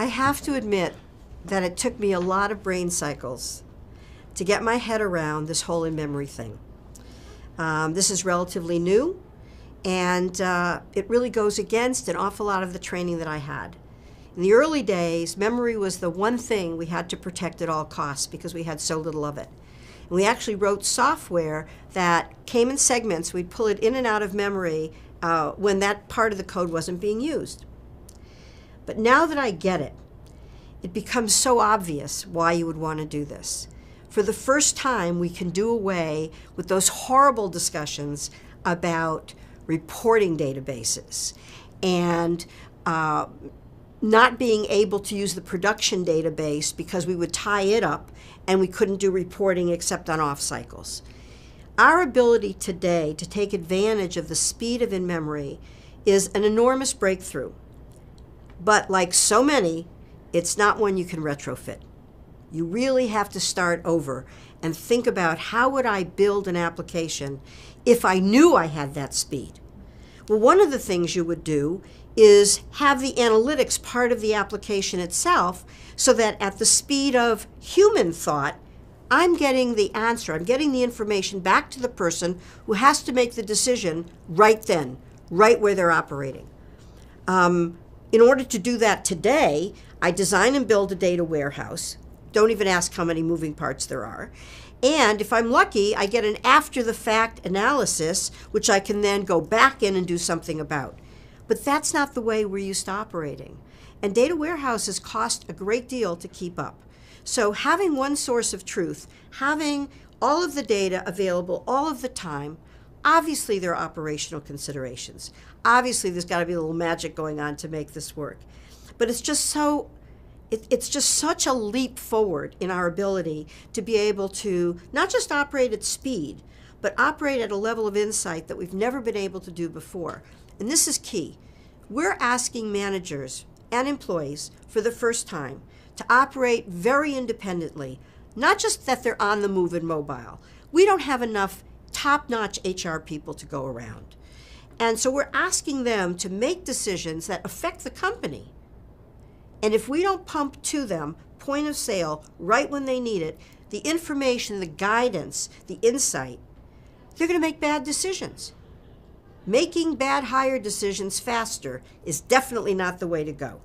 I have to admit that it took me a lot of brain cycles to get my head around this whole in-memory thing. This is relatively new, and it really goes against an awful lot of the training that I had. In the early days, memory was the one thing we had to protect at all costs because we had so little of it. And we actually wrote software that came in segments. We'd pull it in and out of memory when that part of the code wasn't being used. But now that I get it, it becomes so obvious why you would want to do this. For the first time, we can do away with those horrible discussions about reporting databases and not being able to use the production database because we would tie it up and we couldn't do reporting except on off cycles. Our ability today to take advantage of the speed of in-memory is an enormous breakthrough. But like so many, it's not one you can retrofit. You really have to start over and think about how would I build an application if I knew I had that speed. Well, one of the things you would do is have the analytics part of the application itself so that at the speed of human thought, I'm getting the answer, I'm getting the information back to the person who has to make the decision right then, right where they're operating. In order to do that today, I design and build a data warehouse. Don't even ask how many moving parts there are. And if I'm lucky, I get an after-the-fact analysis, which I can then go back in and do something about. But that's not the way we're used to operating. And data warehouses cost a great deal to keep up. So having one source of truth, having all of the data available all of the time, obviously there are operational considerations. Obviously there's got to be a little magic going on to make this work. But it's just so it's just such a leap forward in our ability to be able to not just operate at speed, but operate at a level of insight that we've never been able to do before. And this is key. We're asking managers and employees for the first time to operate very independently, not just that they're on the move and mobile. We don't have enough top-notch HR people to go around. And so we're asking them to make decisions that affect the company. And if we don't pump to them, point of sale, right when they need it, the information, the guidance, the insight, they're going to make bad decisions. Making bad hire decisions faster is definitely not the way to go.